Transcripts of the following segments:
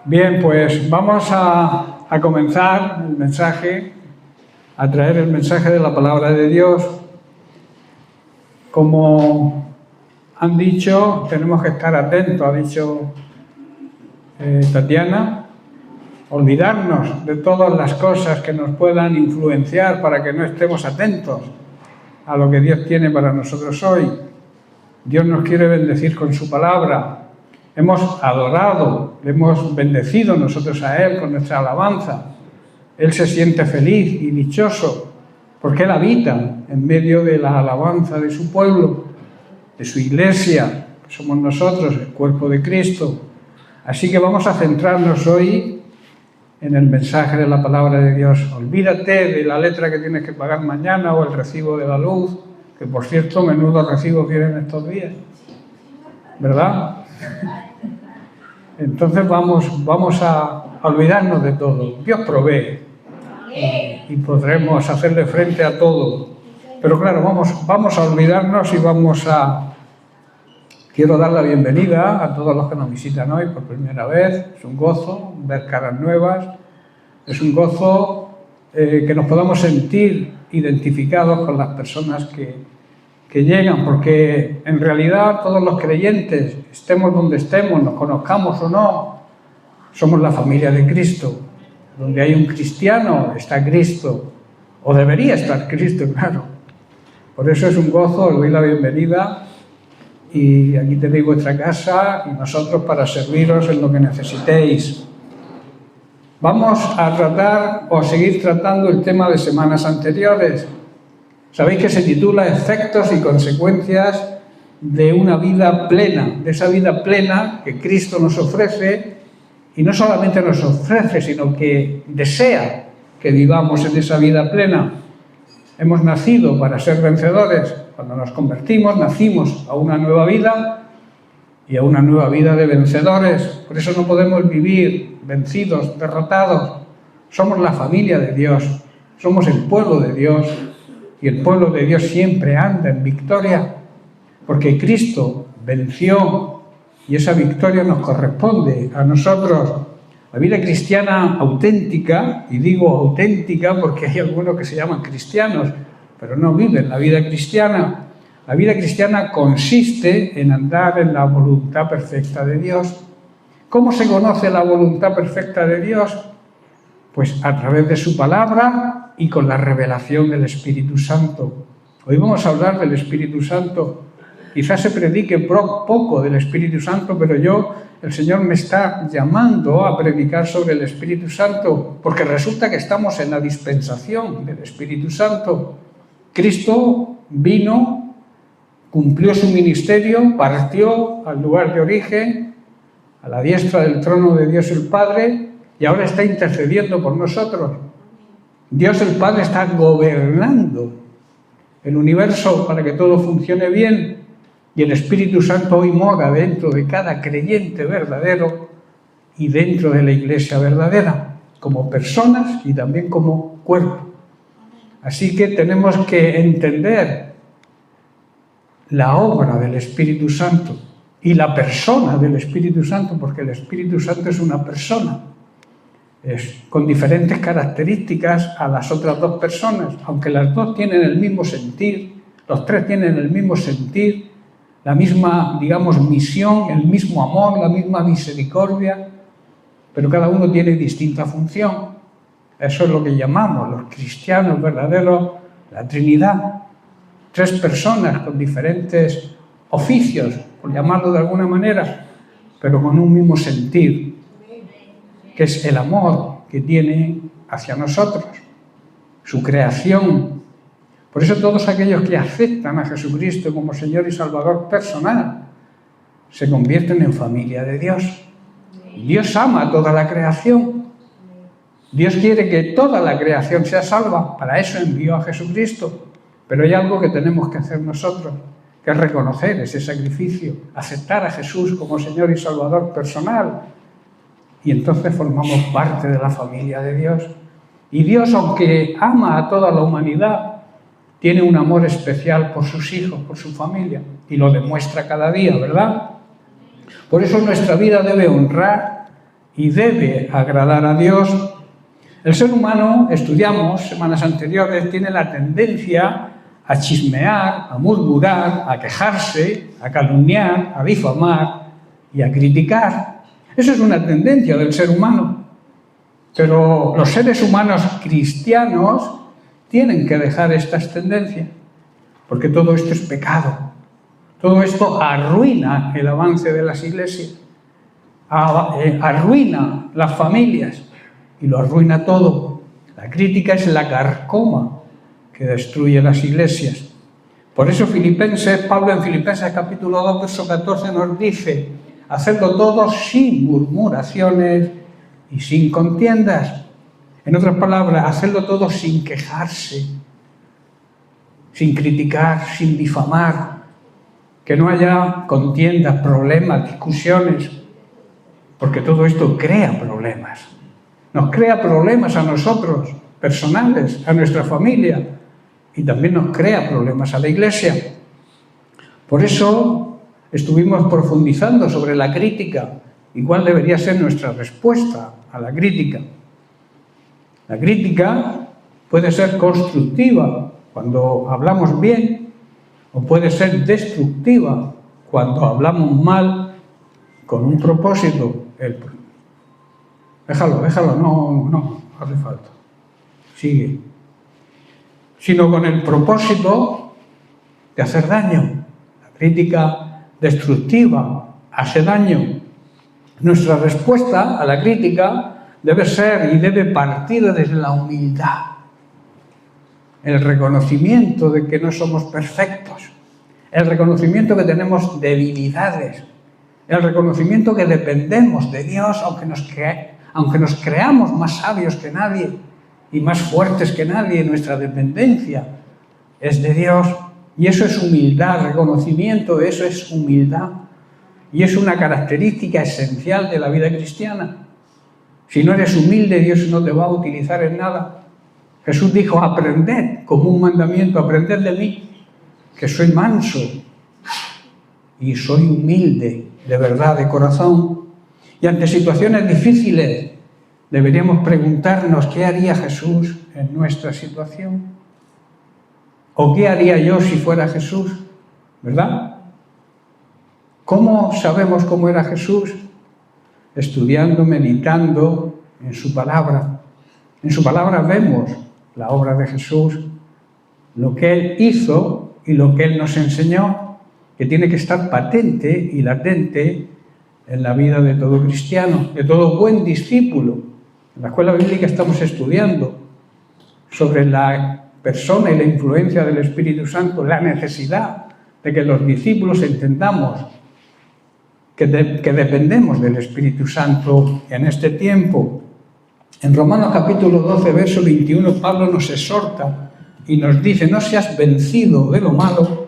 Bien, pues vamos a comenzar el mensaje, a traer el mensaje de la palabra de Dios. Como han dicho, tenemos que estar atentos, ha dicho Tatiana, olvidarnos de todas las cosas que nos puedan influenciar para que no estemos atentos a lo que Dios tiene para nosotros hoy. Dios nos quiere bendecir con su palabra. Hemos adorado, le hemos bendecido nosotros a Él con nuestra alabanza. Él se siente feliz y dichoso porque Él habita en medio de la alabanza de su pueblo, de su iglesia, que somos nosotros, el cuerpo de Cristo. Así que vamos a centrarnos hoy en el mensaje de la palabra de Dios. Olvídate de la letra que tienes que pagar mañana o el recibo de la luz, que por cierto, menudo recibos vienen estos días, ¿verdad? Entonces vamos a olvidarnos de todo. Dios provee y podremos hacerle frente a todo. Pero claro, vamos a olvidarnos y Quiero dar la bienvenida a todos los que nos visitan hoy por primera vez. Es un gozo ver caras nuevas. Es un gozo que nos podamos sentir identificados con las personas que llegan, porque en realidad todos los creyentes, estemos donde estemos, nos conozcamos o no, somos la familia de Cristo. Donde hay un cristiano está Cristo, o debería estar Cristo, claro. Por eso es un gozo, os doy la bienvenida y aquí tenéis vuestra casa y nosotros para serviros en lo que necesitéis. Vamos a tratar o a seguir tratando el tema de semanas anteriores. Sabéis que se titula Efectos y consecuencias de una vida plena, de esa vida plena que Cristo nos ofrece, y no solamente nos ofrece, sino que desea que vivamos en esa vida plena. Hemos nacido para ser vencedores. Cuando nos convertimos, nacimos a una nueva vida y a una nueva vida de vencedores. Por eso no podemos vivir vencidos, derrotados. Somos la familia de Dios, somos el pueblo de Dios. Y el pueblo de Dios siempre anda en victoria, porque Cristo venció y esa victoria nos corresponde a nosotros. La vida cristiana auténtica, y digo auténtica porque hay algunos que se llaman cristianos, pero no viven la vida cristiana. La vida cristiana consiste en andar en la voluntad perfecta de Dios. ¿Cómo se conoce la voluntad perfecta de Dios? Pues a través de su palabra y con la revelación del Espíritu Santo. Hoy vamos a hablar del Espíritu Santo. Quizás se predique poco del Espíritu Santo, pero el Señor me está llamando a predicar sobre el Espíritu Santo, porque resulta que estamos en la dispensación del Espíritu Santo. Cristo vino, cumplió su ministerio, partió al lugar de origen, a la diestra del trono de Dios el Padre, y ahora está intercediendo por nosotros. Dios el Padre está gobernando el universo para que todo funcione bien, y el Espíritu Santo hoy mora dentro de cada creyente verdadero y dentro de la iglesia verdadera, como personas y también como cuerpo. Así que tenemos que entender la obra del Espíritu Santo y la persona del Espíritu Santo, porque el Espíritu Santo es una persona, con diferentes características a las otras dos personas, aunque las dos tienen el mismo sentir, los tres tienen el mismo sentir, la misma, misión, el mismo amor, la misma misericordia, pero cada uno tiene distinta función. Eso es lo que llamamos los cristianos verdaderos, la Trinidad. Tres personas con diferentes oficios, por llamarlo de alguna manera, pero con un mismo sentir, que es el amor que tiene hacia nosotros, su creación. Por eso todos aquellos que aceptan a Jesucristo como Señor y Salvador personal se convierten en familia de Dios. Dios ama a toda la creación. Dios quiere que toda la creación sea salva. Para eso envió a Jesucristo. Pero hay algo que tenemos que hacer nosotros, que es reconocer ese sacrificio, aceptar a Jesús como Señor y Salvador personal. Y entonces formamos parte de la familia de Dios. Y Dios, aunque ama a toda la humanidad, tiene un amor especial por sus hijos, por su familia, y lo demuestra cada día, ¿verdad? Por eso nuestra vida debe honrar y debe agradar a Dios. El ser humano, estudiamos semanas anteriores, tiene la tendencia a chismear, a murmurar, a quejarse, a calumniar, a difamar y a criticar. Eso es una tendencia del ser humano. Pero los seres humanos cristianos tienen que dejar estas tendencias, porque todo esto es pecado. Todo esto arruina el avance de las iglesias, arruina las familias y lo arruina todo. La crítica es la carcoma que destruye las iglesias. Por eso Pablo en Filipenses capítulo 2, verso 14 nos dice: hacedlo todo sin murmuraciones y sin contiendas. En otras palabras, hacedlo todo sin quejarse, sin criticar, sin difamar, que no haya contiendas, problemas, discusiones, porque todo esto crea problemas. Nos crea problemas a nosotros, personales, a nuestra familia, y también nos crea problemas a la iglesia. Por eso estuvimos profundizando sobre la crítica y cuál debería ser nuestra respuesta a la crítica. La crítica puede ser constructiva cuando hablamos bien, o puede ser destructiva cuando hablamos mal con un propósito. Déjalo, no hace falta. Sigue. Sino con el propósito de hacer daño. La crítica destructiva hace daño. Nuestra respuesta a la crítica debe ser y debe partir desde la humildad, el reconocimiento de que no somos perfectos, el reconocimiento que tenemos debilidades, el reconocimiento que dependemos de Dios, aunque nos creamos más sabios que nadie y más fuertes que nadie, nuestra dependencia es de Dios. Y eso es humildad, reconocimiento de eso es humildad. Y es una característica esencial de la vida cristiana. Si no eres humilde, Dios no te va a utilizar en nada. Jesús dijo: aprended, como un mandamiento, aprended de mí, que soy manso y soy humilde, de verdad, de corazón. Y ante situaciones difíciles, deberíamos preguntarnos: ¿qué haría Jesús en nuestra situación? ¿O qué haría yo si fuera Jesús? ¿Verdad? ¿Cómo sabemos cómo era Jesús? Estudiando, meditando en su palabra. En su palabra vemos la obra de Jesús, lo que Él hizo y lo que Él nos enseñó, que tiene que estar patente y latente en la vida de todo cristiano, de todo buen discípulo. En la escuela bíblica estamos estudiando sobre la persona y la influencia del Espíritu Santo, la necesidad de que los discípulos entendamos que dependemos del Espíritu Santo en este tiempo. En Romanos capítulo 12, verso 21, Pablo nos exhorta y nos dice: no seas vencido de lo malo,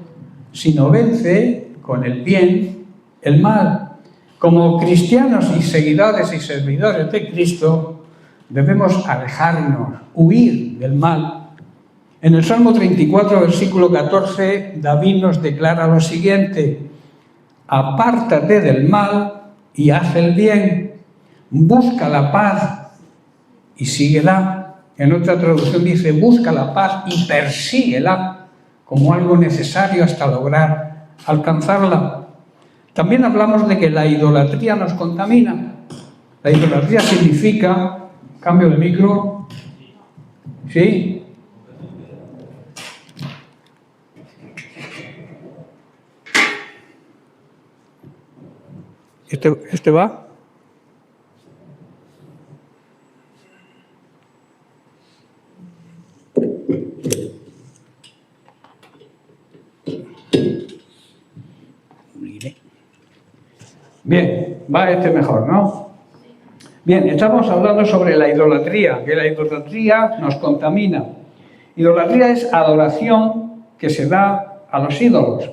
sino vence con el bien el mal. Como cristianos y seguidores y servidores de Cristo, debemos alejarnos, huir del mal. En el Salmo 34, versículo 14, David nos declara lo siguiente: apártate del mal y haz el bien, busca la paz y síguela. En otra traducción dice: busca la paz y persíguela como algo necesario hasta lograr alcanzarla. También hablamos de que la idolatría nos contamina. La idolatría significa... ¿Cambio de micro? ¿Sí? ¿Este va? Bien, va este mejor, ¿no? Bien, estamos hablando sobre la idolatría, que la idolatría nos contamina. Idolatría es adoración que se da a los ídolos.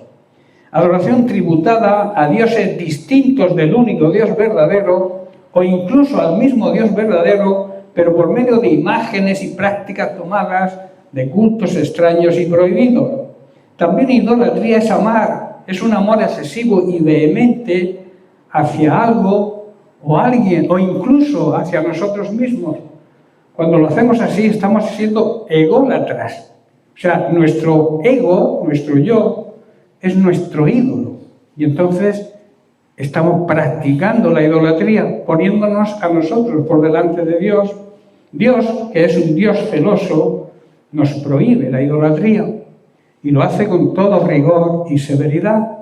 Adoración tributada a dioses distintos del único Dios verdadero, o incluso al mismo Dios verdadero, pero por medio de imágenes y prácticas tomadas de cultos extraños y prohibidos. También idolatría es amar, es un amor excesivo y vehemente hacia algo o a alguien, o incluso hacia nosotros mismos. Cuando lo hacemos así, estamos siendo ególatras. O sea, nuestro ego, nuestro yo, es nuestro ídolo. Y entonces estamos practicando la idolatría, poniéndonos a nosotros por delante de Dios. Dios, que es un Dios celoso, nos prohíbe la idolatría y lo hace con todo rigor y severidad.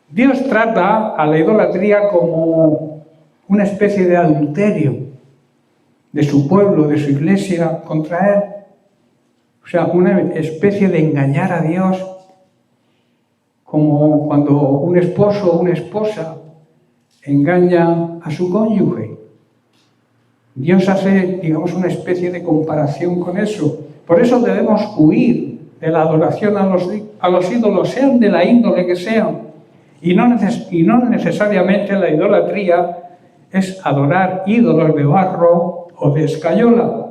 Dios trata a la idolatría como una especie de adulterio de su pueblo, de su iglesia contra Él. O sea, una especie de engañar a Dios, como cuando un esposo o una esposa engaña a su cónyuge. Dios hace, digamos, una especie de comparación con eso. Por eso debemos huir de la adoración a los ídolos, sean de la índole que sean. Y no necesariamente la idolatría es adorar ídolos de barro o de escayola.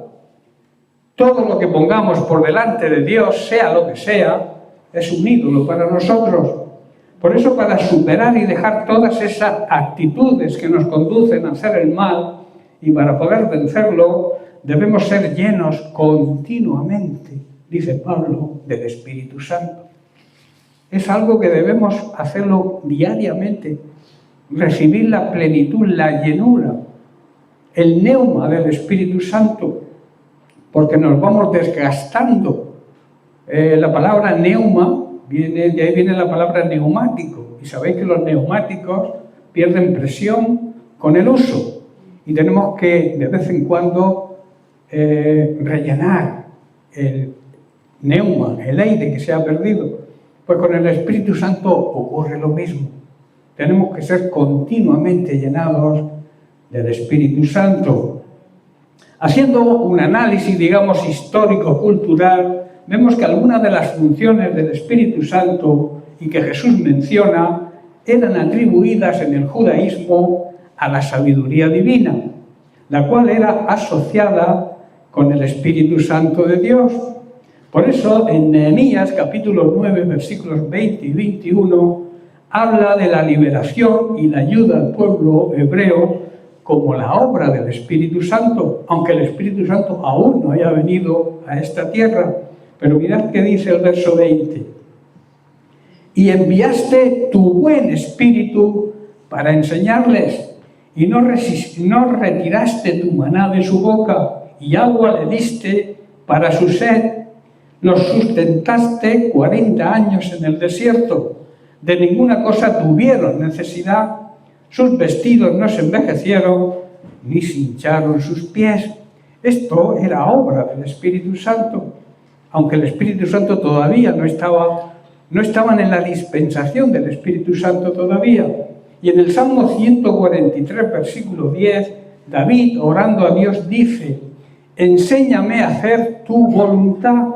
Todo lo que pongamos por delante de Dios, sea lo que sea, es un ídolo para nosotros. Por eso, para superar y dejar todas esas actitudes que nos conducen a hacer el mal y para poder vencerlo, debemos ser llenos continuamente, dice Pablo, del Espíritu Santo. Es algo que debemos hacerlo diariamente, recibir la plenitud, la llenura, el neuma del Espíritu Santo, porque nos vamos desgastando. La palabra neuma, de ahí viene la palabra neumático, y sabéis que los neumáticos pierden presión con el uso, y tenemos que de vez en cuando rellenar el neuma, el aire que se ha perdido. Pues con el Espíritu Santo ocurre lo mismo. Tenemos que ser continuamente llenados del Espíritu Santo. Haciendo un análisis, digamos, histórico-cultural, vemos que algunas de las funciones del Espíritu Santo y que Jesús menciona eran atribuidas en el judaísmo a la sabiduría divina, la cual era asociada con el Espíritu Santo de Dios. Por eso, en Nehemías, capítulo 9, versículos 20 y 21, habla de la liberación y la ayuda al pueblo hebreo como la obra del Espíritu Santo, aunque el Espíritu Santo aún no haya venido a esta tierra. Pero mirad qué dice el verso 20. Y enviaste tu buen Espíritu para enseñarles, y no retiraste tu maná de su boca, y agua le diste para su sed. Los sustentaste 40 años en el desierto. De ninguna cosa tuvieron necesidad. Sus vestidos no se envejecieron, ni se hincharon sus pies. Esto era obra del Espíritu Santo, aunque el Espíritu Santo todavía no estaban en la dispensación del Espíritu Santo todavía. Y en el Salmo 143, versículo 10, David, orando a Dios, dice: enséñame a hacer tu voluntad,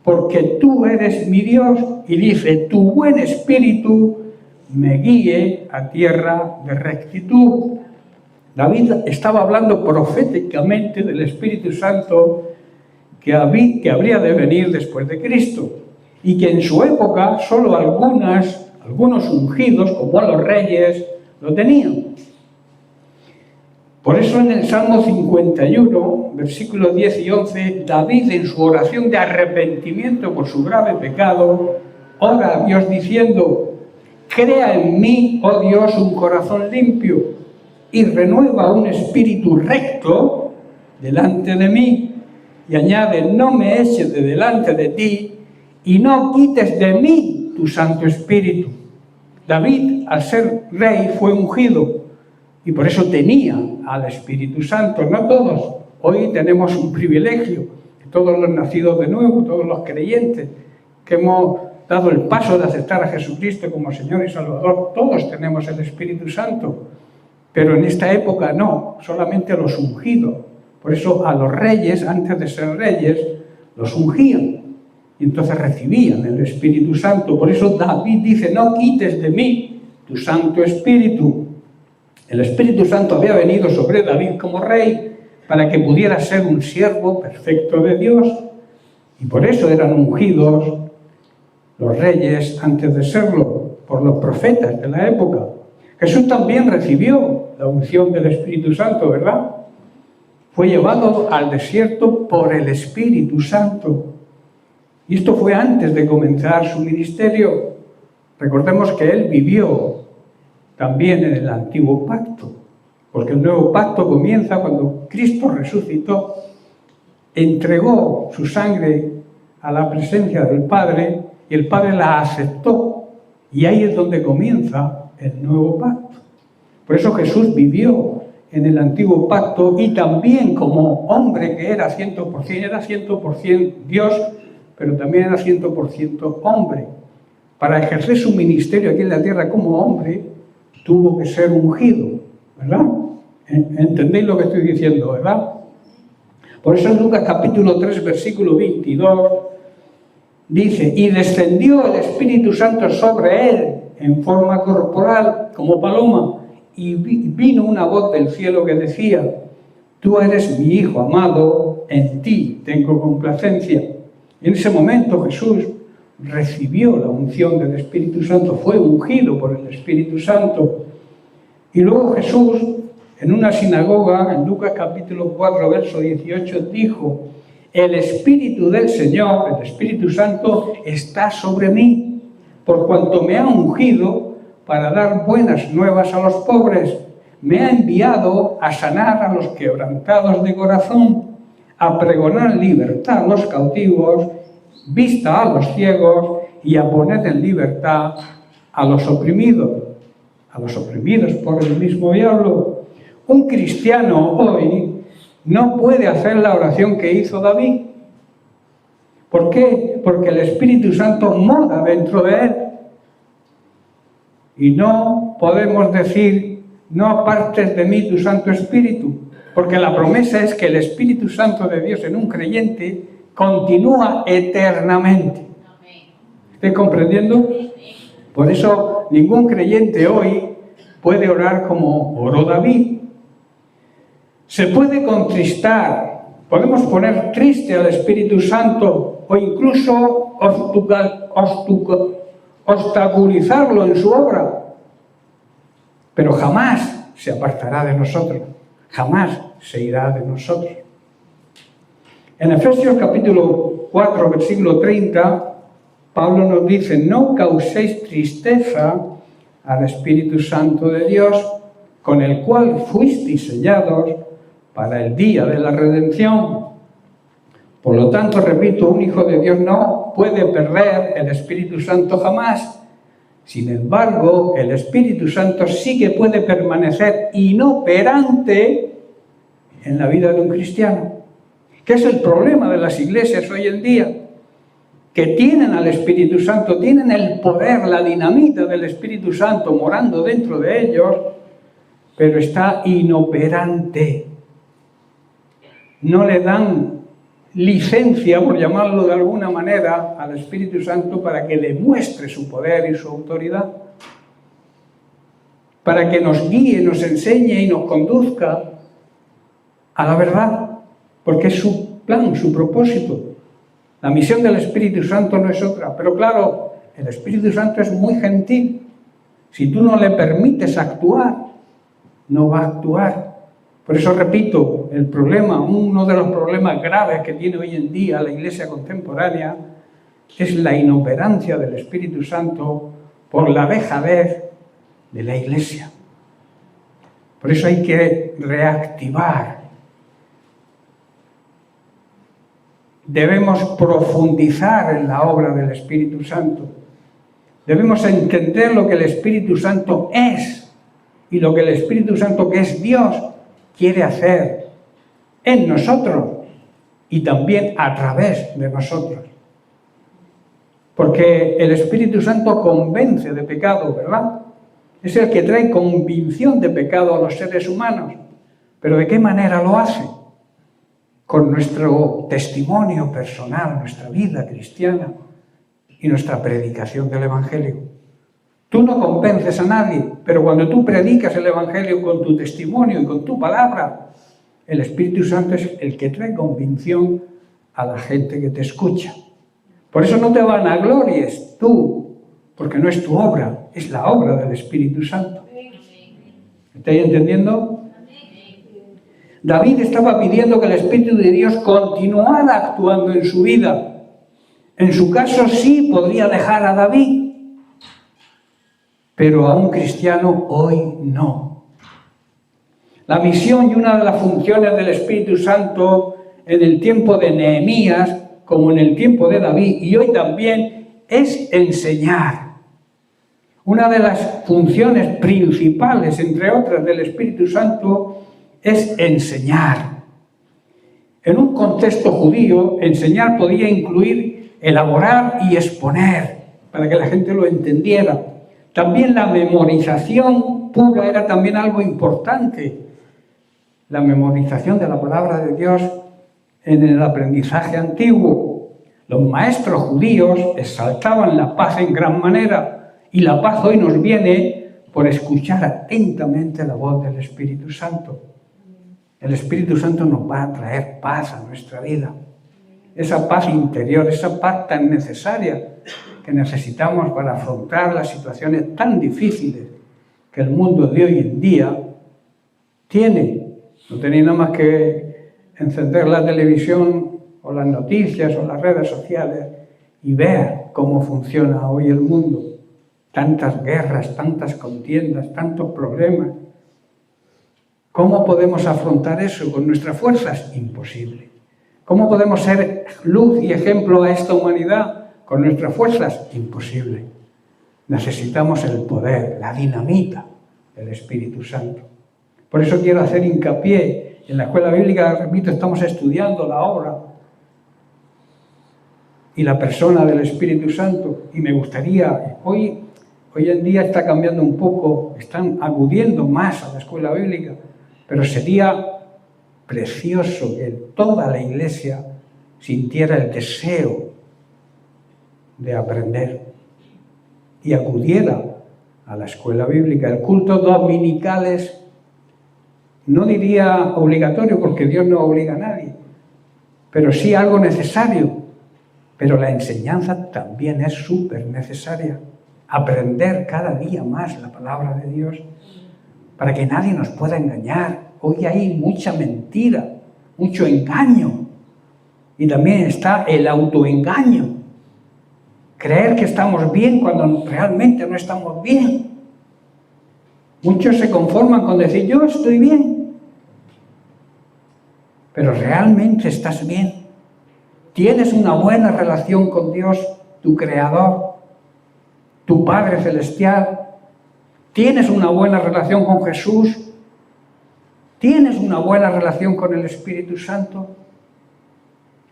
porque tú eres mi Dios, y dice: tu buen Espíritu me guíe a tierra de rectitud. David estaba hablando proféticamente del Espíritu Santo que habría de venir después de Cristo, y que en su época solo algunos ungidos, como a los reyes, lo tenían. Por eso en el Salmo 51, versículos 10 y 11, David, en su oración de arrepentimiento por su grave pecado, ora a Dios diciendo: crea en mí, oh Dios, un corazón limpio, y renueva un espíritu recto delante de mí. Y añade: no me eches de delante de ti, y no quites de mí tu Santo Espíritu. David, al ser rey, fue ungido, y por eso tenía al Espíritu Santo. No todos. Hoy tenemos un privilegio. Todos los nacidos de nuevo, todos los creyentes, que hemos dado el paso de aceptar a Jesucristo como Señor y Salvador, todos tenemos el Espíritu Santo. Pero en esta época no, solamente los ungidos. Por eso a los reyes, antes de ser reyes, los ungían. Y entonces recibían el Espíritu Santo. Por eso David dice: no quites de mí tu Santo Espíritu. El Espíritu Santo había venido sobre David como rey para que pudiera ser un siervo perfecto de Dios. Y por eso eran ungidos los reyes antes de serlo, por los profetas de la época. Jesús también recibió la unción del Espíritu Santo, ¿verdad? Fue llevado al desierto por el Espíritu Santo. Y esto fue antes de comenzar su ministerio. Recordemos que él vivió también en el antiguo pacto, porque el nuevo pacto comienza cuando Cristo resucitó, entregó su sangre a la presencia del Padre y el Padre la aceptó. Y ahí es donde comienza el nuevo pacto. Por eso Jesús vivió en el antiguo pacto y también como hombre que era 100% Dios, pero también era 100% hombre. Para ejercer su ministerio aquí en la tierra como hombre, tuvo que ser ungido, ¿verdad? ¿Entendéis lo que estoy diciendo, verdad? Por eso en Lucas capítulo 3, versículo 22, dice, y descendió el Espíritu Santo sobre él en forma corporal, como paloma, y vino una voz del cielo que decía, tú eres mi Hijo amado, en ti tengo complacencia. Y en ese momento Jesús recibió la unción del Espíritu Santo, fue ungido por el Espíritu Santo. Y luego Jesús, en una sinagoga, en Lucas capítulo 4, verso 18, dijo, el Espíritu del Señor, el Espíritu Santo, está sobre mí, por cuanto me ha ungido para dar buenas nuevas a los pobres. Me ha enviado a sanar a los quebrantados de corazón, a pregonar libertad a los cautivos, vista a los ciegos y a poner en libertad a los oprimidos por el mismo diablo. Un cristiano hoy no puede hacer la oración que hizo David. ¿Por qué? Porque el Espíritu Santo mora dentro de él. Y no podemos decir, no apartes de mí tu Santo Espíritu, porque la promesa es que el Espíritu Santo de Dios en un creyente continúa eternamente. ¿Estáis comprendiendo? Por eso ningún creyente hoy puede orar como oró David. Se puede contristar, podemos poner triste al Espíritu Santo o incluso obstaculizarlo en su obra, pero jamás se apartará de nosotros, jamás se irá de nosotros. En Efesios capítulo 4, versículo 30, Pablo nos dice, no causéis tristeza al Espíritu Santo de Dios, con el cual fuisteis sellados para el día de la redención. Por lo tanto, repito, un hijo de Dios no puede perder el Espíritu Santo jamás. Sin embargo, el Espíritu Santo sí que puede permanecer inoperante en la vida de un cristiano. ¿Qué es el problema de las iglesias hoy en día? Que tienen al Espíritu Santo, tienen el poder, la dinamita del Espíritu Santo morando dentro de ellos, pero está inoperante. No le dan licencia, por llamarlo de alguna manera, al Espíritu Santo para que le muestre su poder y su autoridad, para que nos guíe, nos enseñe y nos conduzca a la verdad, porque es su plan, su propósito. La misión del Espíritu Santo no es otra, pero claro, el Espíritu Santo es muy gentil. Si tú no le permites actuar, no va a actuar. Por eso repito, el problema, uno de los problemas graves que tiene hoy en día la Iglesia contemporánea es la inoperancia del Espíritu Santo por la dejadez de la Iglesia. Por eso hay que reactivar. Debemos profundizar en la obra del Espíritu Santo. Debemos entender lo que el Espíritu Santo es y lo que el Espíritu Santo, que es Dios, quiere hacer en nosotros y también a través de nosotros. Porque el Espíritu Santo convence de pecado, ¿verdad? Es el que trae convicción de pecado a los seres humanos. ¿Pero de qué manera lo hace? Con nuestro testimonio personal, nuestra vida cristiana y nuestra predicación del Evangelio. Tú no convences a nadie, pero cuando tú predicas el Evangelio con tu testimonio y con tu palabra, el Espíritu Santo es el que trae convicción a la gente que te escucha. Por eso no te vanaglories tú, porque no es tu obra, es la obra del Espíritu Santo. ¿Estáis entendiendo? David estaba pidiendo que el Espíritu de Dios continuara actuando en su vida. En su caso sí podría dejar a David, pero a un cristiano hoy no. La misión y una de las funciones del Espíritu Santo en el tiempo de Nehemías, como en el tiempo de David y hoy también, es enseñar. Una de las funciones principales, entre otras, del Espíritu Santo es enseñar. En un contexto judío, enseñar podía incluir elaborar y exponer, para que la gente lo entendiera. También la memorización pura era también algo importante. La memorización de la palabra de Dios en el aprendizaje antiguo. Los maestros judíos exaltaban la paz en gran manera, y la paz hoy nos viene por escuchar atentamente la voz del Espíritu Santo. El Espíritu Santo nos va a traer paz a nuestra vida. Esa paz interior, esa paz tan necesaria que necesitamos para afrontar las situaciones tan difíciles que el mundo de hoy en día tiene. No tenéis nada más que encender la televisión o las noticias o las redes sociales y ver cómo funciona hoy el mundo. Tantas guerras, tantas contiendas, tantos problemas. ¿Cómo podemos afrontar eso con nuestras fuerzas? Imposible. ¿Cómo podemos ser luz y ejemplo a esta humanidad con nuestras fuerzas? Imposible. Necesitamos el poder, la dinamita del Espíritu Santo. Por eso quiero hacer hincapié. En la escuela bíblica, repito, estamos estudiando la obra y la persona del Espíritu Santo. Y me gustaría, hoy en día está cambiando un poco, están acudiendo más a la escuela bíblica, pero sería precioso que toda la Iglesia sintiera el deseo de aprender y acudiera a la escuela bíblica. El culto dominical es, no diría obligatorio porque Dios no obliga a nadie, pero sí algo necesario. Pero la enseñanza también es súper necesaria. Aprender cada día más la palabra de Dios para que nadie nos pueda engañar. Hoy hay mucha mentira, mucho engaño. Y también está el autoengaño. Creer que estamos bien cuando realmente no estamos bien. Muchos se conforman con decir, yo estoy bien. Pero ¿realmente estás bien? ¿Tienes una buena relación con Dios, tu Creador, tu Padre Celestial? ¿Tienes una buena relación con Jesús? ¿Tienes una buena relación con el Espíritu Santo?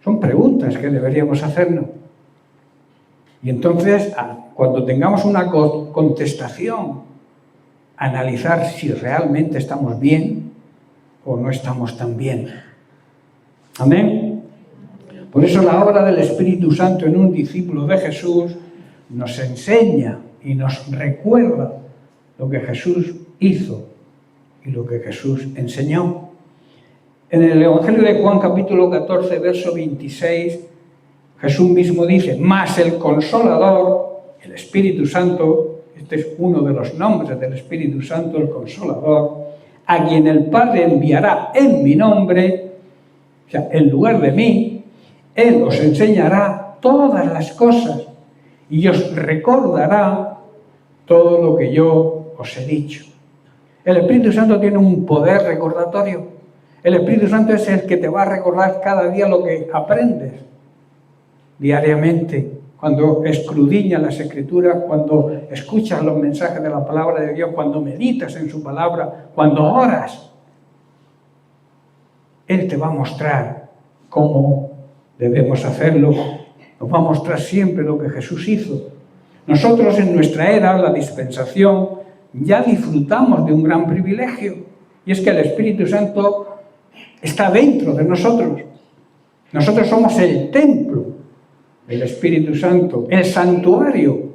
Son preguntas que deberíamos hacernos. Y entonces, cuando tengamos una contestación, analizar si realmente estamos bien o no estamos tan bien. Amén. Por eso la obra del Espíritu Santo en un discípulo de Jesús nos enseña y nos recuerda lo que Jesús hizo y lo que Jesús enseñó. En el Evangelio de Juan, capítulo 14, verso 26, Jesús mismo dice, mas el Consolador, el Espíritu Santo, este es uno de los nombres del Espíritu Santo, el Consolador, a quien el Padre enviará en mi nombre, o sea, en lugar de mí, Él os enseñará todas las cosas y os recordará todo lo que yo os he dicho. El Espíritu Santo tiene un poder recordatorio. El Espíritu Santo es el que te va a recordar cada día lo que aprendes diariamente, cuando escudriñas las Escrituras, cuando escuchas los mensajes de la palabra de Dios, cuando meditas en su palabra, cuando oras. Él te va a mostrar cómo debemos hacerlo. Nos va a mostrar siempre lo que Jesús hizo. Nosotros en nuestra era, la dispensación, ya disfrutamos de un gran privilegio, y es que el Espíritu Santo está dentro de nosotros. Nosotros somos el templo del Espíritu Santo, el santuario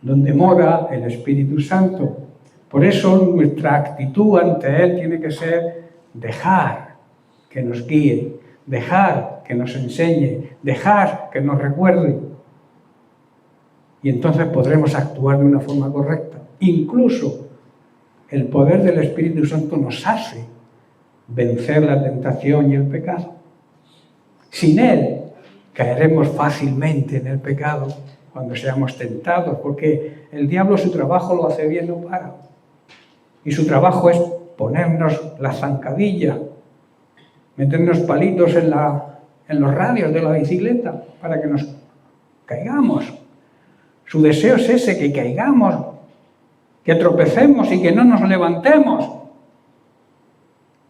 donde mora el Espíritu Santo. Por eso nuestra actitud ante Él tiene que ser dejar que nos guíe, dejar que nos enseñe, dejar que nos recuerde. Y entonces podremos actuar de una forma correcta. Incluso el poder del Espíritu Santo nos hace vencer la tentación y el pecado. Sin Él caeremos fácilmente en el pecado cuando seamos tentados, porque el diablo su trabajo lo hace bien, no para. Y su trabajo es ponernos la zancadilla, meternos palitos en los radios de la bicicleta para que nos caigamos. Su deseo es ese, que caigamos, que tropecemos y que no nos levantemos.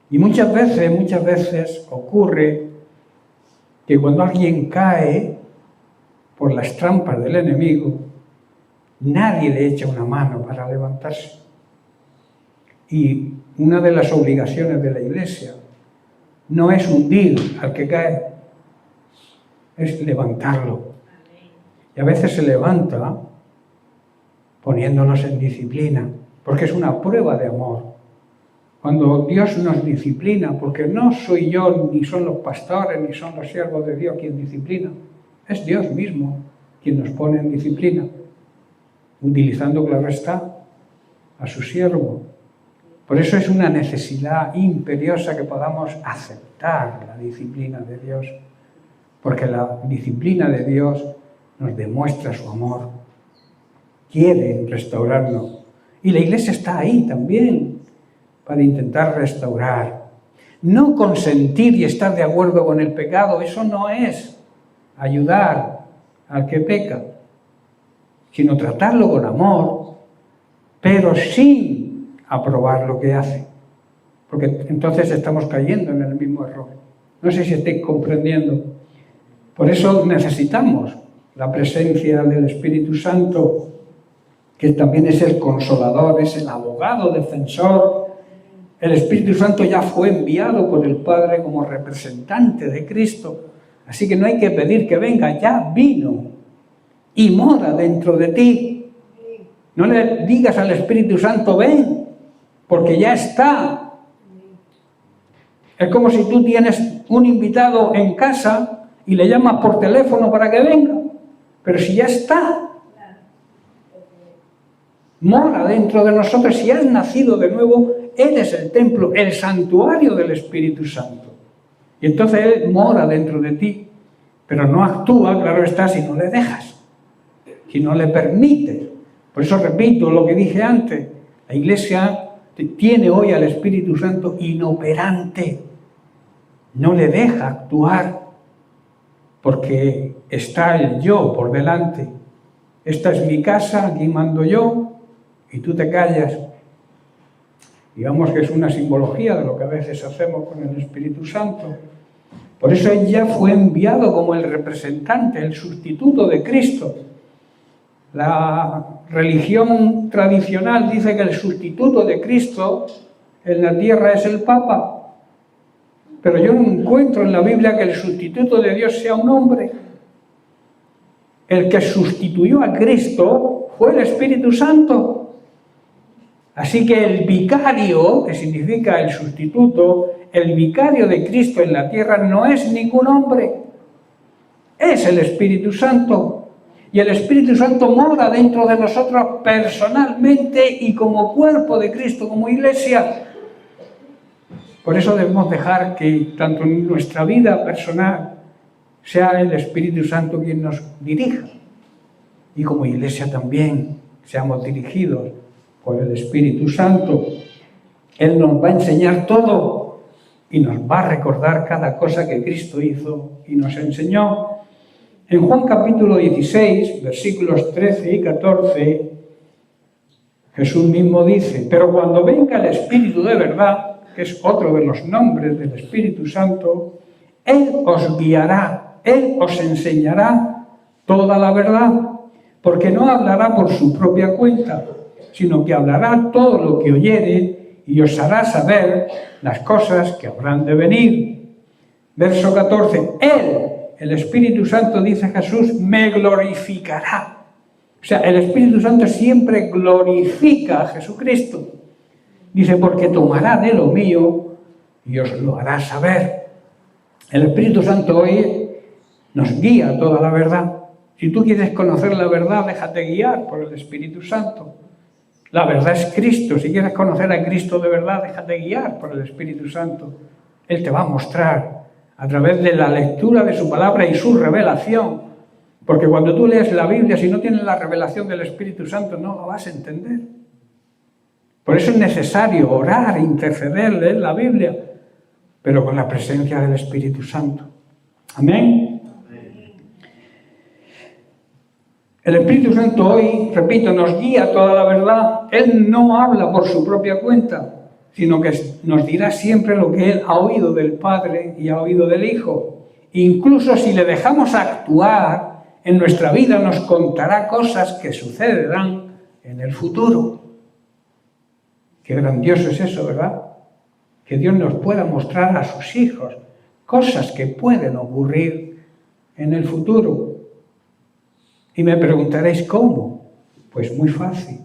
Y muchas veces ocurre que cuando alguien cae por las trampas del enemigo, nadie le echa una mano para levantarse. Y una de las obligaciones de la Iglesia no es hundir al que cae, es levantarlo. Y a veces se levanta poniéndonos en disciplina, porque es una prueba de amor. Cuando Dios nos disciplina, porque no soy yo, ni son los pastores, ni son los siervos de Dios quien disciplina, es Dios mismo quien nos pone en disciplina, utilizando, claro está, a su siervo. Por eso es una necesidad imperiosa que podamos aceptar la disciplina de Dios, porque la disciplina de Dios nos demuestra su amor, quiere restaurarnos. Y la Iglesia está ahí también para intentar restaurar. No consentir y estar de acuerdo con el pecado, eso no es ayudar al que peca, sino tratarlo con amor, pero sin aprobar lo que hace, porque entonces estamos cayendo en el mismo error. No sé si estáis comprendiendo. Por eso necesitamos la presencia del Espíritu Santo, que también es el consolador, es el abogado defensor. El Espíritu Santo ya fue enviado por el Padre como representante de Cristo, así que no hay que pedir que venga, ya vino y mora dentro de ti. No le digas al Espíritu Santo, ven, porque ya está. Es como si tú tienes un invitado en casa y le llamas por teléfono para que venga, pero si ya está, mora dentro de nosotros. Si has nacido de nuevo, eres el templo, el santuario del Espíritu Santo. Y entonces Él mora dentro de ti, pero no actúa, claro está, si no le dejas, si no le permites. Por eso repito lo que dije antes, la Iglesia tiene hoy al Espíritu Santo inoperante, no le deja actuar, porque está el yo por delante. Esta es mi casa, aquí mando yo, y tú te callas. Digamos que es una simbología de lo que a veces hacemos con el Espíritu Santo. Por eso Él ya fue enviado como el representante, el sustituto de Cristo. La religión tradicional dice que el sustituto de Cristo en la tierra es el Papa. Pero yo no encuentro en la Biblia que el sustituto de Dios sea un hombre. El que sustituyó a Cristo fue el Espíritu Santo. Así que el vicario, que significa el sustituto, el vicario de Cristo en la tierra no es ningún hombre, es el Espíritu Santo. Y el Espíritu Santo mora dentro de nosotros personalmente y como cuerpo de Cristo, como Iglesia. Por eso debemos dejar que tanto en nuestra vida personal sea el Espíritu Santo quien nos dirija. Y como Iglesia también seamos dirigidos por el Espíritu Santo. Él nos va a enseñar todo y nos va a recordar cada cosa que Cristo hizo y nos enseñó. En Juan capítulo 16, versículos 13 y 14, Jesús mismo dice: pero cuando venga el Espíritu de verdad, que es otro de los nombres del Espíritu Santo, Él os guiará, Él os enseñará toda la verdad, porque no hablará por su propia cuenta, sino que hablará todo lo que oyere y os hará saber las cosas que habrán de venir. Verso 14, Él, el Espíritu Santo, dice Jesús, me glorificará. O sea, el Espíritu Santo siempre glorifica a Jesucristo. Dice, porque tomará de lo mío y os lo hará saber. El Espíritu Santo hoy nos guía a toda la verdad. Si tú quieres conocer la verdad, déjate guiar por el Espíritu Santo. La verdad es Cristo. Si quieres conocer a Cristo de verdad, déjate guiar por el Espíritu Santo. Él te va a mostrar a través de la lectura de su palabra y su revelación. Porque cuando tú lees la Biblia, si no tienes la revelación del Espíritu Santo, no la vas a entender. Por eso es necesario orar, interceder, leer la Biblia, pero con la presencia del Espíritu Santo. Amén. El Espíritu Santo hoy, repito, nos guía a toda la verdad. Él no habla por su propia cuenta, sino que nos dirá siempre lo que Él ha oído del Padre y ha oído del Hijo. Incluso si le dejamos actuar en nuestra vida, nos contará cosas que sucederán en el futuro. Qué grandioso es eso, ¿verdad? Que Dios nos pueda mostrar a sus hijos cosas que pueden ocurrir en el futuro. Y me preguntaréis, ¿cómo? Pues muy fácil,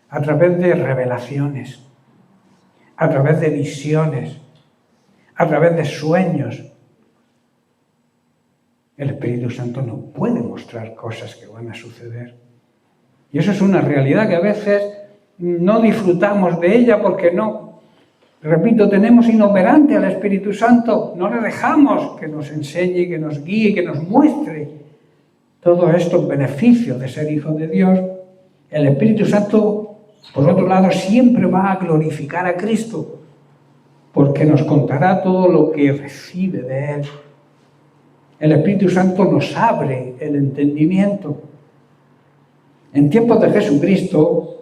a través de revelaciones, a través de visiones, a través de sueños. El Espíritu Santo nos puede mostrar cosas que van a suceder. Y eso es una realidad que a veces no disfrutamos de ella porque no, repito, tenemos inoperante al Espíritu Santo, no le dejamos que nos enseñe, que nos guíe, que nos muestre todos estos beneficios de ser hijo de Dios. El Espíritu Santo, por otro lado, siempre va a glorificar a Cristo, porque nos contará todo lo que recibe de Él. El Espíritu Santo nos abre el entendimiento. En tiempos de Jesucristo,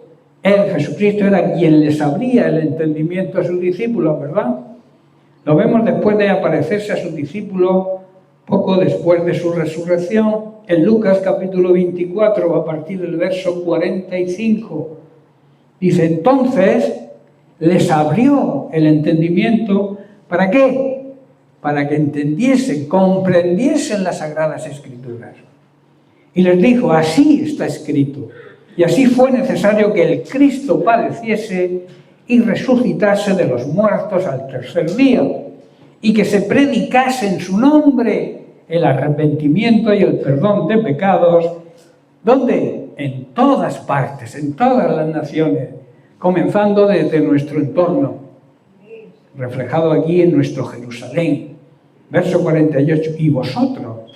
Jesucristo era quien les abría el entendimiento a sus discípulos, ¿verdad? Lo vemos después de aparecerse a sus discípulos, poco después de su resurrección, en Lucas capítulo 24, a partir del verso 45. Dice, entonces les abrió el entendimiento, ¿para qué? Para que entendiesen, comprendiesen las Sagradas Escrituras. Y les dijo, así está escrito. Y así fue necesario que el Cristo padeciese y resucitase de los muertos al tercer día, y que se predicase en su nombre el arrepentimiento y el perdón de pecados. ¿Dónde? En todas partes, en todas las naciones, comenzando desde nuestro entorno, reflejado aquí en nuestro Jerusalén. Verso 48, y vosotros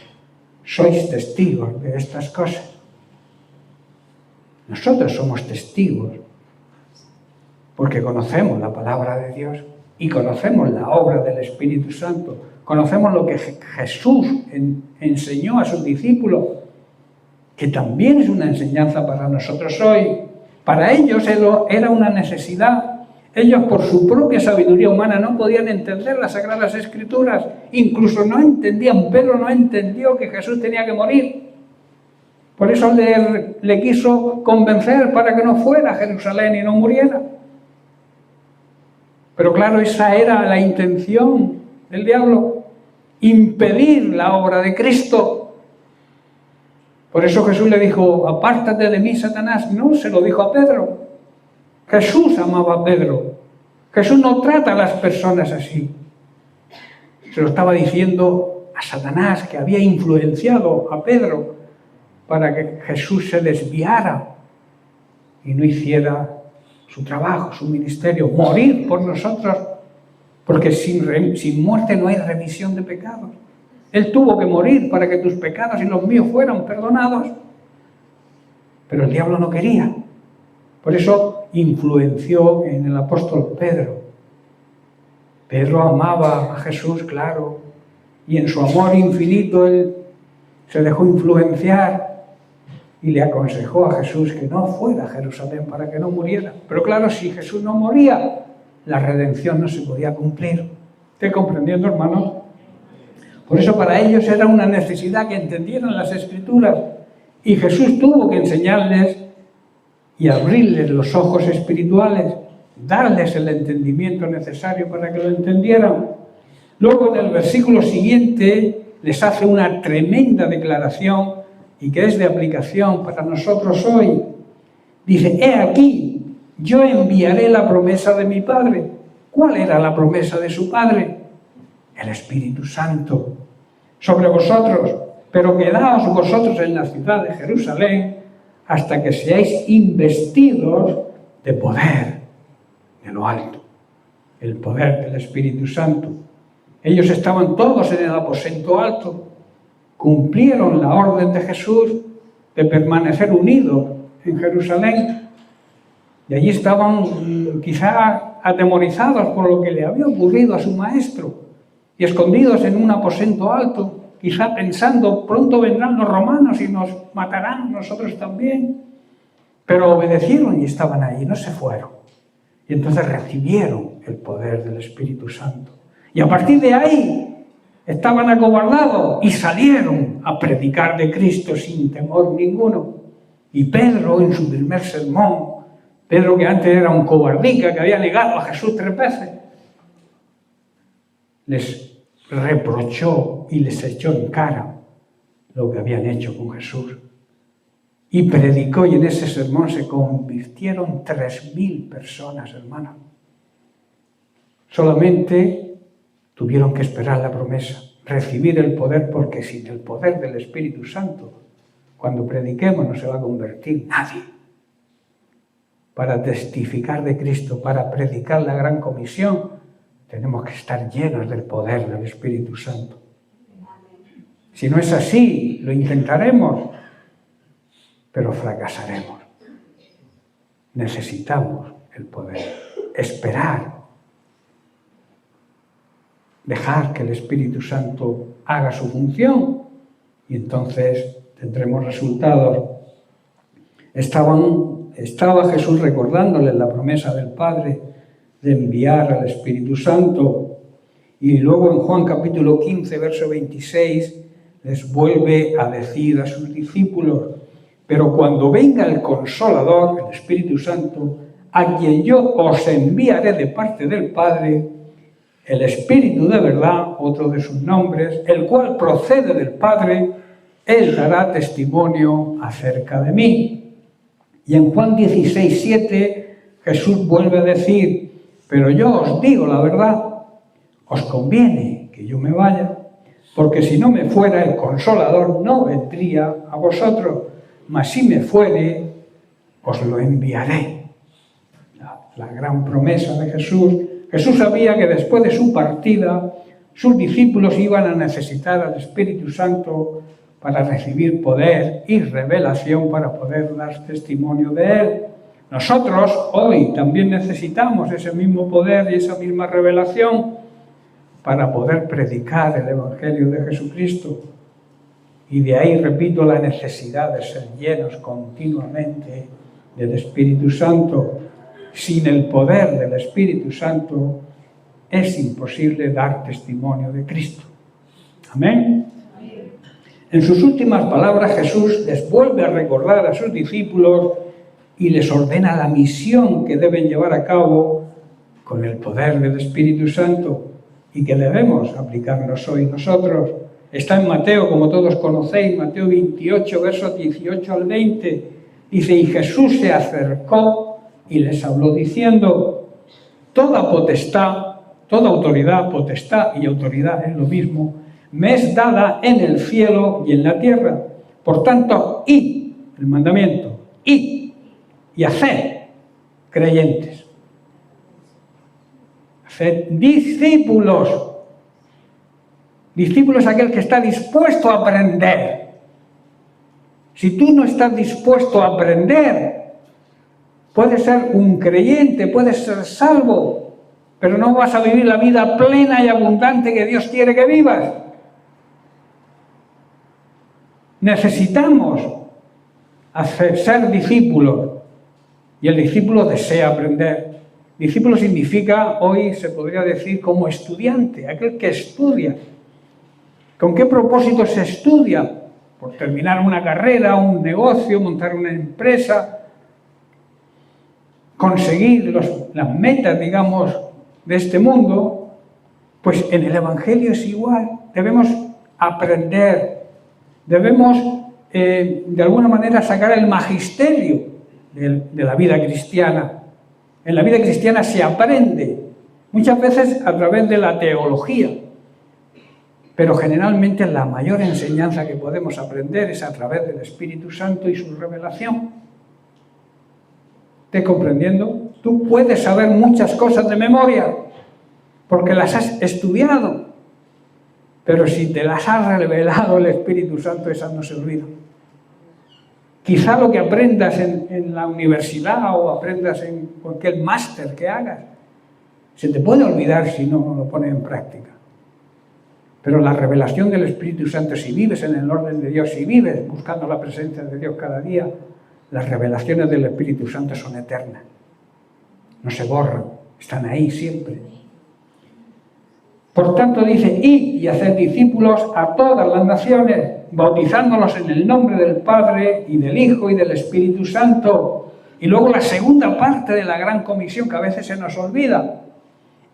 sois testigos de estas cosas. Nosotros somos testigos porque conocemos la palabra de Dios y conocemos la obra del Espíritu Santo. Conocemos lo que Jesús enseñó a sus discípulos, que también es una enseñanza para nosotros hoy. Para ellos era una necesidad. Ellos, por su propia sabiduría humana, no podían entender las Sagradas Escrituras. Incluso no entendían. Pedro no entendió que Jesús tenía que morir. Por eso le quiso convencer para que no fuera a Jerusalén y no muriera. Pero claro, esa era la intención del diablo, impedir la obra de Cristo. Por eso Jesús le dijo, apártate de mí, Satanás. No, se lo dijo a Pedro. Jesús amaba a Pedro. Jesús no trata a las personas así. Se lo estaba diciendo a Satanás, que había influenciado a Pedro para que Jesús se desviara y no hiciera su trabajo, su ministerio, morir por nosotros, porque sin muerte no hay remisión de pecados. Él tuvo que morir para que tus pecados y los míos fueran perdonados, pero el diablo no quería. Por eso influenció en el apóstol Pedro. Pedro amaba a Jesús, claro, y en su amor infinito él se dejó influenciar y le aconsejó a Jesús que no fuera a Jerusalén para que no muriera. Pero claro, si Jesús no moría, la redención no se podía cumplir. ¿Estoy comprendiendo, hermanos? Por eso para ellos era una necesidad que entendieran las Escrituras. Y Jesús tuvo que enseñarles y abrirles los ojos espirituales, darles el entendimiento necesario para que lo entendieran. Luego en el versículo siguiente les hace una tremenda declaración y que es de aplicación para nosotros hoy. Dice, he aquí, yo enviaré la promesa de mi Padre. ¿Cuál era la promesa de su Padre? El Espíritu Santo sobre vosotros, pero quedaos vosotros en la ciudad de Jerusalén hasta que seáis investidos de poder de lo alto, el poder del Espíritu Santo. Ellos estaban todos en el aposento alto, cumplieron la orden de Jesús de permanecer unidos en Jerusalén, y allí estaban quizá atemorizados por lo que le había ocurrido a su maestro, y escondidos en un aposento alto, quizá pensando, pronto vendrán los romanos y nos matarán nosotros también. Pero obedecieron y estaban ahí, no se fueron. Y entonces recibieron el poder del Espíritu Santo. Y a partir de ahí estaban acobardados y salieron a predicar de Cristo sin temor ninguno. Y Pedro, en su primer sermón, Pedro, que antes era un cobardica, que había negado a Jesús 3 veces, les reprochó y les echó en cara lo que habían hecho con Jesús. Y predicó, y en ese sermón se convirtieron 3.000 personas, hermanos. Solamente tuvieron que esperar la promesa, recibir el poder, porque sin el poder del Espíritu Santo, cuando prediquemos no se va a convertir nadie. Para testificar de Cristo, para predicar la gran comisión, tenemos que estar llenos del poder del Espíritu Santo. Si no es así, lo intentaremos, pero fracasaremos. Necesitamos el poder, esperar, dejar que el Espíritu Santo haga su función y entonces tendremos resultados. Estaba Jesús recordándoles la promesa del Padre de enviar al Espíritu Santo, y luego en Juan capítulo 15, verso 26, les vuelve a decir a sus discípulos: pero cuando venga el Consolador, el Espíritu Santo, a quien yo os enviaré de parte del Padre, el Espíritu de verdad, otro de sus nombres, el cual procede del Padre, él dará testimonio acerca de mí. Y en Juan 16, 7, Jesús vuelve a decir: pero yo os digo la verdad, os conviene que yo me vaya, porque si no me fuera, el Consolador no vendría a vosotros, mas si me fuere, os lo enviaré. La gran promesa de Jesús. Jesús sabía que después de su partida, sus discípulos iban a necesitar al Espíritu Santo para recibir poder y revelación para poder dar testimonio de Él. Nosotros hoy también necesitamos ese mismo poder y esa misma revelación para poder predicar el Evangelio de Jesucristo. Y de ahí, repito, la necesidad de ser llenos continuamente del Espíritu Santo. Sin el poder del Espíritu Santo es imposible dar testimonio de Cristo. Amén. En sus últimas palabras, Jesús les vuelve a recordar a sus discípulos y les ordena la misión que deben llevar a cabo con el poder del Espíritu Santo y que debemos aplicarnos hoy nosotros. Está en Mateo, como todos conocéis, Mateo 28, versos 18 al 20. Dice: y Jesús se acercó y les habló diciendo: toda potestad, toda autoridad, potestad y autoridad es lo mismo, me es dada en el cielo y en la tierra. Por tanto, id, el mandamiento, id y haced creyentes. Haced discípulos. Discípulo es aquel que está dispuesto a aprender. Si tú no estás dispuesto a aprender, puedes ser un creyente, puedes ser salvo, pero no vas a vivir la vida plena y abundante que Dios quiere que vivas. Necesitamos ser discípulos, y el discípulo desea aprender. Discípulo significa, hoy se podría decir, como estudiante, aquel que estudia. ¿Con qué propósito se estudia? Por terminar una carrera, un negocio, montar una empresa, conseguir las metas, digamos, de este mundo. Pues en el Evangelio es igual. Debemos aprender, debemos de alguna manera sacar el magisterio de la vida cristiana. En la vida cristiana se aprende, muchas veces a través de la teología, pero generalmente la mayor enseñanza que podemos aprender es a través del Espíritu Santo y su revelación. ¿Estás comprendiendo? Tú puedes saber muchas cosas de memoria porque las has estudiado, pero si te las ha revelado el Espíritu Santo, esas no se olvidan. Quizá lo que aprendas en la universidad o aprendas en cualquier máster que hagas, se te puede olvidar si no lo pones en práctica. Pero la revelación del Espíritu Santo, si vives en el orden de Dios, si vives buscando la presencia de Dios cada día, las revelaciones del Espíritu Santo son eternas. No se borran, están ahí siempre. Por tanto dice, id y haced discípulos a todas las naciones, bautizándolos en el nombre del Padre y del Hijo y del Espíritu Santo. Y luego la segunda parte de la gran comisión que a veces se nos olvida,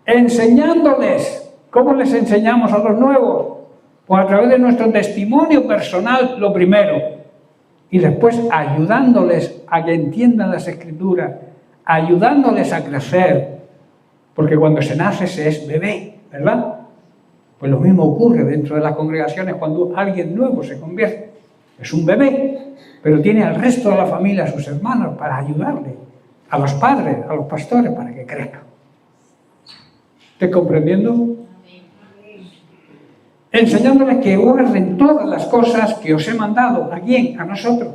enseñándoles. ¿Cómo les enseñamos a los nuevos? Pues a través de nuestro testimonio personal, lo primero, y después ayudándoles a que entiendan las Escrituras, ayudándoles a crecer, porque cuando se nace se es bebé, ¿verdad? Pues lo mismo ocurre dentro de las congregaciones cuando alguien nuevo se convierte. Es un bebé, pero tiene al resto de la familia, a sus hermanos, para ayudarle, a los padres, a los pastores, para que crezcan. ¿Estás comprendiendo? Enseñándoles que guarden todas las cosas que os he mandado. ¿A quién? A nosotros.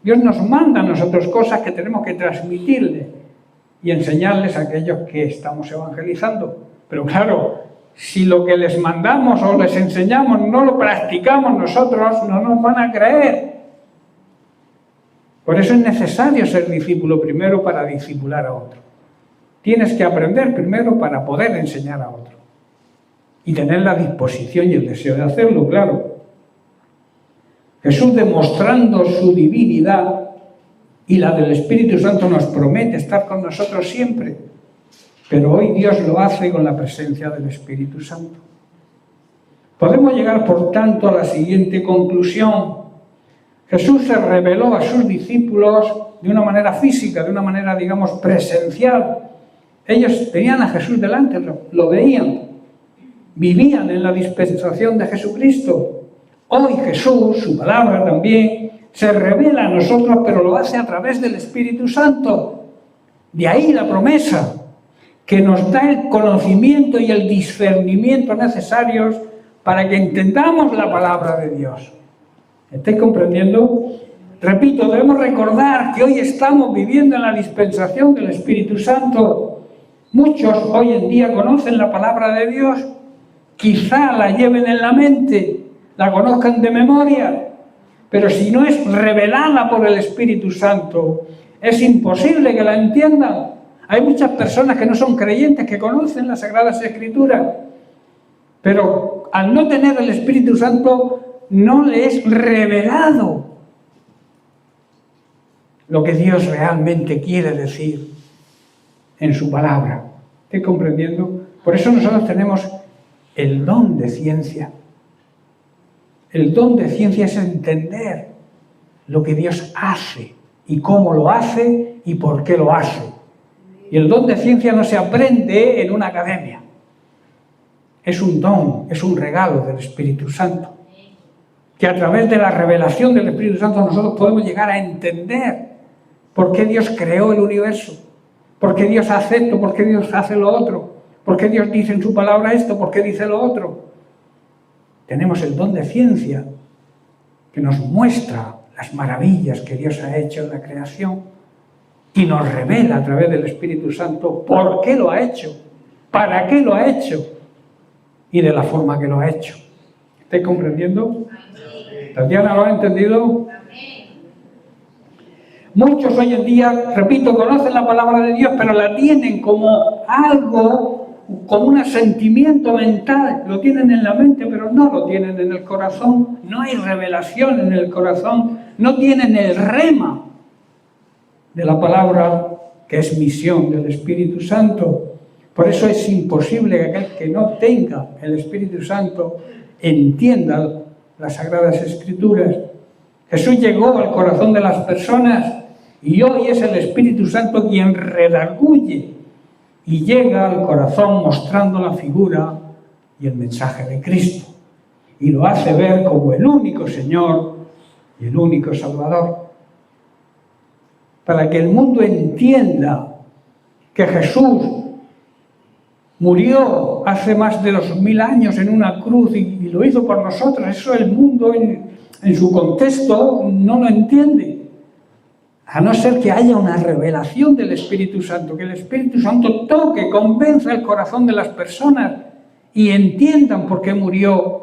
Dios nos manda a nosotros cosas que tenemos que transmitirle y enseñarles a aquellos que estamos evangelizando. Pero claro, si lo que les mandamos o les enseñamos no lo practicamos nosotros, no nos van a creer. Por eso es necesario ser discípulo primero para discipular a otro. Tienes que aprender primero para poder enseñar a otro. Y tener la disposición y el deseo de hacerlo, claro. Jesús, demostrando su divinidad y la del Espíritu Santo, nos promete estar con nosotros siempre. Pero hoy Dios lo hace con la presencia del Espíritu Santo. Podemos llegar, por tanto, a la siguiente conclusión. Jesús se reveló a sus discípulos de una manera física, de una manera, digamos, presencial. Ellos tenían a Jesús delante, lo veían. Vivían en la dispensación de Jesucristo. Hoy Jesús, su palabra también, se revela a nosotros, pero lo hace a través del Espíritu Santo. De ahí la promesa, que nos da el conocimiento y el discernimiento necesarios para que entendamos la palabra de Dios. ¿Estáis comprendiendo? Repito, debemos recordar que hoy estamos viviendo en la dispensación del Espíritu Santo. Muchos hoy en día conocen la palabra de Dios, quizá la lleven en la mente, la conozcan de memoria, pero si no es revelada por el Espíritu Santo, es imposible que la entiendan. Hay muchas personas que no son creyentes, que conocen las Sagradas Escrituras, pero al no tener el Espíritu Santo, no le es revelado lo que Dios realmente quiere decir en su palabra. ¿Estás comprendiendo? Por eso nosotros tenemos el don de ciencia. El don de ciencia es entender lo que Dios hace y cómo lo hace y por qué lo hace. Y el don de ciencia no se aprende en una academia. Es un don, es un regalo del Espíritu Santo. Que a través de la revelación del Espíritu Santo nosotros podemos llegar a entender por qué Dios creó el universo, por qué Dios hace esto, por qué Dios hace lo otro, por qué Dios dice en su palabra esto, por qué dice lo otro. Tenemos el don de ciencia que nos muestra las maravillas que Dios ha hecho en la creación y nos revela a través del Espíritu Santo por qué lo ha hecho, para qué lo ha hecho y de la forma que lo ha hecho. ¿Estáis comprendiendo? ¿Tatiana lo ha entendido? Muchos hoy en día, repito, conocen la palabra de Dios, pero la tienen como algo, como un sentimiento mental. Lo tienen en la mente, pero no lo tienen en el corazón. No hay revelación en el corazón. No tienen el rema de la palabra, que es misión del Espíritu Santo. Por eso es imposible que aquel que no tenga el Espíritu Santo entienda las Sagradas Escrituras. Jesús llegó al corazón de las personas y hoy es el Espíritu Santo quien redarguye y llega al corazón mostrando la figura y el mensaje de Cristo. Y lo hace ver como el único Señor y el único Salvador. para que el mundo entienda que Jesús murió hace más de 2000 años en una cruz y lo hizo por nosotros. Eso el mundo en su contexto no lo entiende. A no ser que haya una revelación del Espíritu Santo, que el Espíritu Santo toque, convenza el corazón de las personas y entiendan por qué murió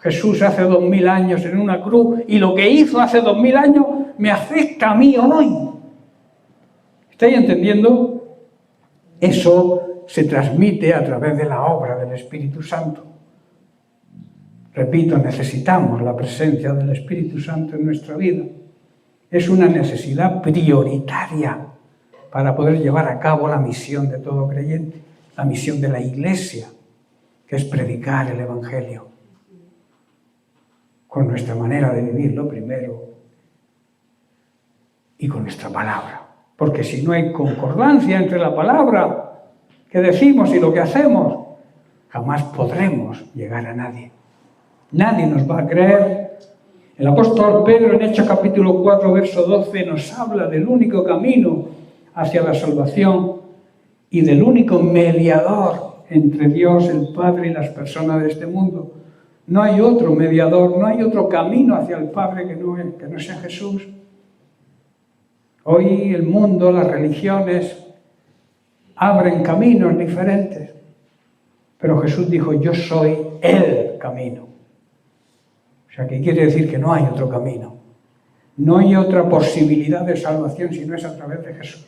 Jesús hace 2000 años en una cruz y lo que hizo hace 2000 años me afecta a mí hoy. ¿Estáis entendiendo? Eso se transmite a través de la obra del Espíritu Santo. Repito, necesitamos la presencia del Espíritu Santo en nuestra vida. Es una necesidad prioritaria para poder llevar a cabo la misión de todo creyente, la misión de la Iglesia, que es predicar el Evangelio con nuestra manera de vivirlo primero y con nuestra palabra. Porque si no hay concordancia entre la palabra que decimos y lo que hacemos, jamás podremos llegar a nadie. Nadie nos va a creer. El apóstol Pedro en Hechos capítulo 4, verso 12 nos habla del único camino hacia la salvación y del único mediador entre Dios, el Padre y las personas de este mundo. No hay otro mediador, no hay otro camino hacia el Padre que no sea Jesús. Hoy el mundo, las religiones, abren caminos diferentes. Pero Jesús dijo, yo soy el camino. O sea, que quiere decir que no hay otro camino. No hay otra posibilidad de salvación si no es a través de Jesús.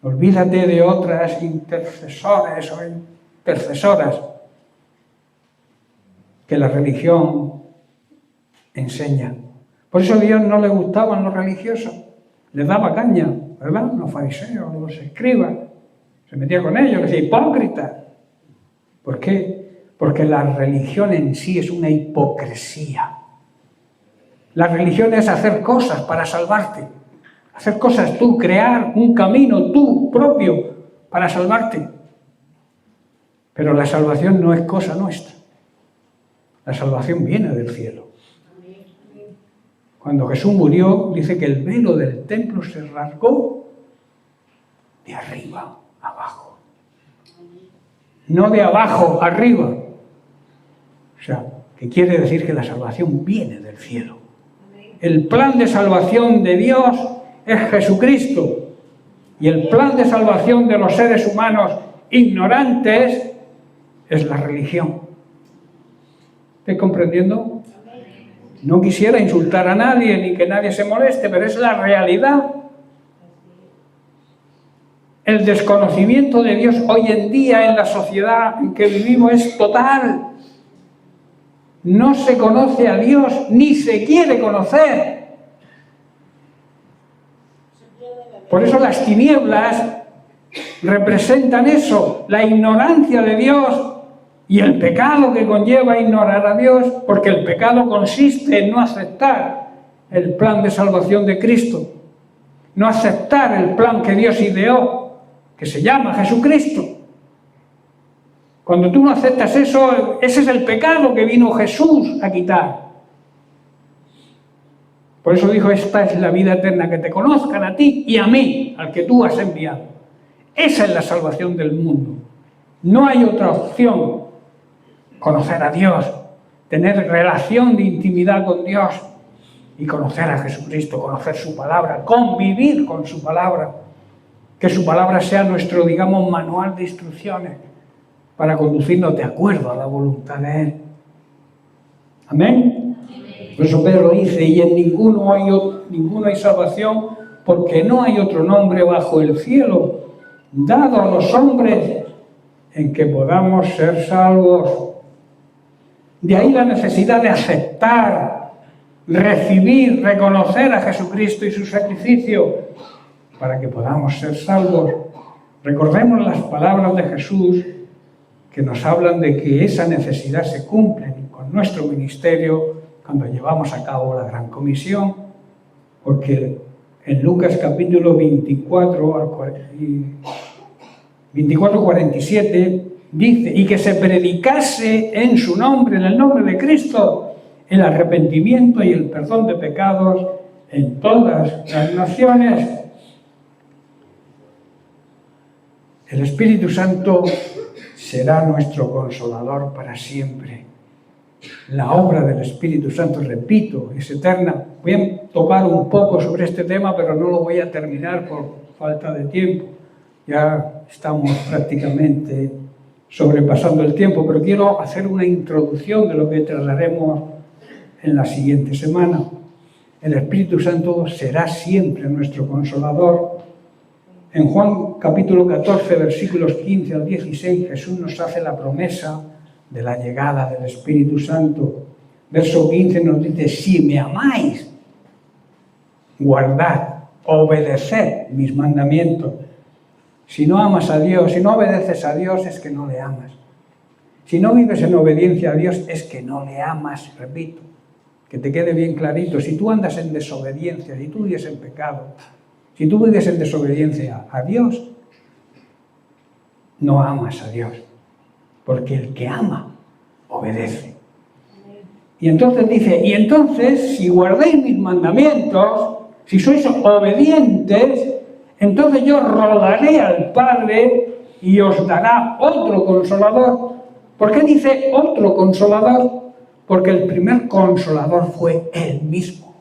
Olvídate de otras intercesores o intercesoras que la religión enseña. Por eso a Dios no le gustaban los religiosos. Les daba caña, ¿verdad? Los fariseos, los escribas. Se metía con ellos, decía hipócritas. ¿Por qué? Porque la religión en sí es una hipocresía. La religión es hacer cosas para salvarte. Hacer cosas tú, crear un camino tú propio para salvarte. Pero la salvación no es cosa nuestra. La salvación viene del cielo. Cuando Jesús murió, dice que el velo del templo se rasgó de arriba a abajo. No de abajo arriba. O sea, que quiere decir que la salvación viene del cielo. El plan de salvación de Dios es Jesucristo. Y el plan de salvación de los seres humanos ignorantes es la religión. ¿Estás comprendiendo? No quisiera insultar a nadie ni que nadie se moleste, pero es la realidad. El desconocimiento de Dios hoy en día en la sociedad en que vivimos es total. No se conoce a Dios ni se quiere conocer. Por eso las tinieblas representan eso, la ignorancia de Dios y el pecado que conlleva ignorar a Dios, porque el pecado consiste en no aceptar el plan de salvación de Cristo, no aceptar el plan que Dios ideó, que se llama Jesucristo. Cuando tú no aceptas eso, ese es el pecado que vino Jesús a quitar. Por eso dijo, esta es la vida eterna, que te conozcan a ti y a mí, al que tú has enviado. Esa es la salvación del mundo. No hay otra opción. Conocer a Dios, tener relación de intimidad con Dios y conocer a Jesucristo, conocer su palabra, convivir con su palabra. Que su palabra sea nuestro, digamos, manual de instrucciones para conducirnos de acuerdo a la voluntad de Él. ¿Amén? Por eso Pedro dice, y en ninguno hay salvación, porque no hay otro nombre bajo el cielo dado a los hombres en que podamos ser salvos. De ahí la necesidad de aceptar, recibir, reconocer a Jesucristo y su sacrificio para que podamos ser salvos. Recordemos las palabras de Jesús que nos hablan de que esa necesidad se cumple con nuestro ministerio cuando llevamos a cabo la Gran Comisión, porque en Lucas capítulo 24:47 dice, y que se predicase en su nombre, en el nombre de Cristo, el arrepentimiento y el perdón de pecados en todas las naciones. El Espíritu Santo será nuestro consolador para siempre. La obra del Espíritu Santo, repito, es eterna. Voy a tocar un poco sobre este tema, pero no lo voy a terminar por falta de tiempo. Ya estamos prácticamente sobrepasando el tiempo, pero quiero hacer una introducción de lo que trataremos en la siguiente semana. El Espíritu Santo será siempre nuestro consolador. En Juan capítulo 14, versículos 15 al 16, Jesús nos hace la promesa de la llegada del Espíritu Santo. Verso 15 nos dice: si me amáis, guardad, obedeced mis mandamientos. Si no amas a Dios, si no obedeces a Dios, es que no le amas. Si no vives en obediencia a Dios, es que no le amas, repito. Que te quede bien clarito. Si tú andas en desobediencia, si tú vives en pecado, si tú vives en desobediencia a Dios, no amas a Dios. Porque el que ama, obedece. Y entonces dice, y entonces, si guardáis mis mandamientos, si sois obedientes, entonces yo rogaré al Padre y os dará otro consolador. ¿Por qué dice otro consolador? Porque el primer consolador fue Él mismo.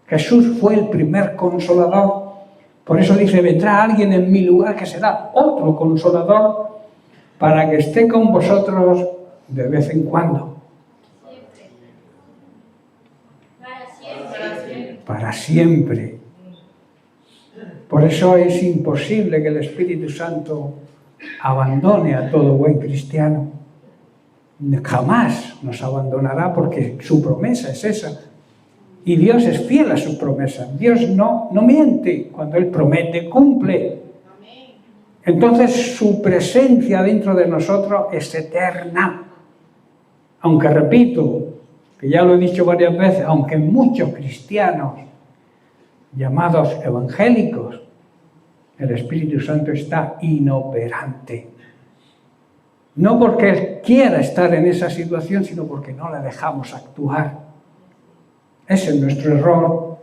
Jesús fue el primer consolador. Por eso dice, vendrá alguien en mi lugar que será otro consolador para que esté con vosotros de vez en cuando. Para siempre. Por eso es imposible que el Espíritu Santo abandone a todo buen cristiano. Jamás nos abandonará porque su promesa es esa. Y Dios es fiel a su promesa. Dios no miente. Cuando Él promete, cumple. Entonces su presencia dentro de nosotros es eterna. Aunque repito, que ya lo he dicho varias veces, aunque muchos cristianos llamados evangélicos, el Espíritu Santo está inoperante. No porque Él quiera estar en esa situación, sino porque no le dejamos actuar. Ese es nuestro error.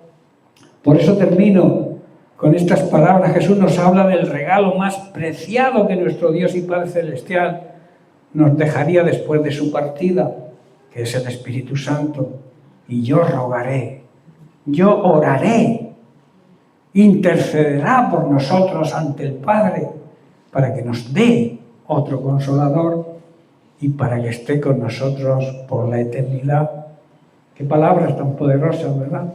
Por eso termino con estas palabras. Jesús nos habla del regalo más preciado que nuestro Dios y Padre Celestial nos dejaría después de su partida, que es el Espíritu Santo. Y yo rogaré, yo oraré, intercederá por nosotros ante el Padre para que nos dé otro consolador y para que esté con nosotros por la eternidad. Qué palabras tan poderosas, ¿verdad?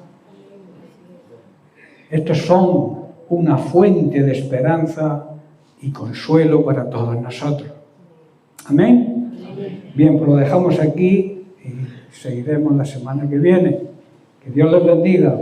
Estos son una fuente de esperanza y consuelo para todos nosotros. ¿Amén? Bien, pues lo dejamos aquí y seguiremos la semana que viene. Que Dios les bendiga.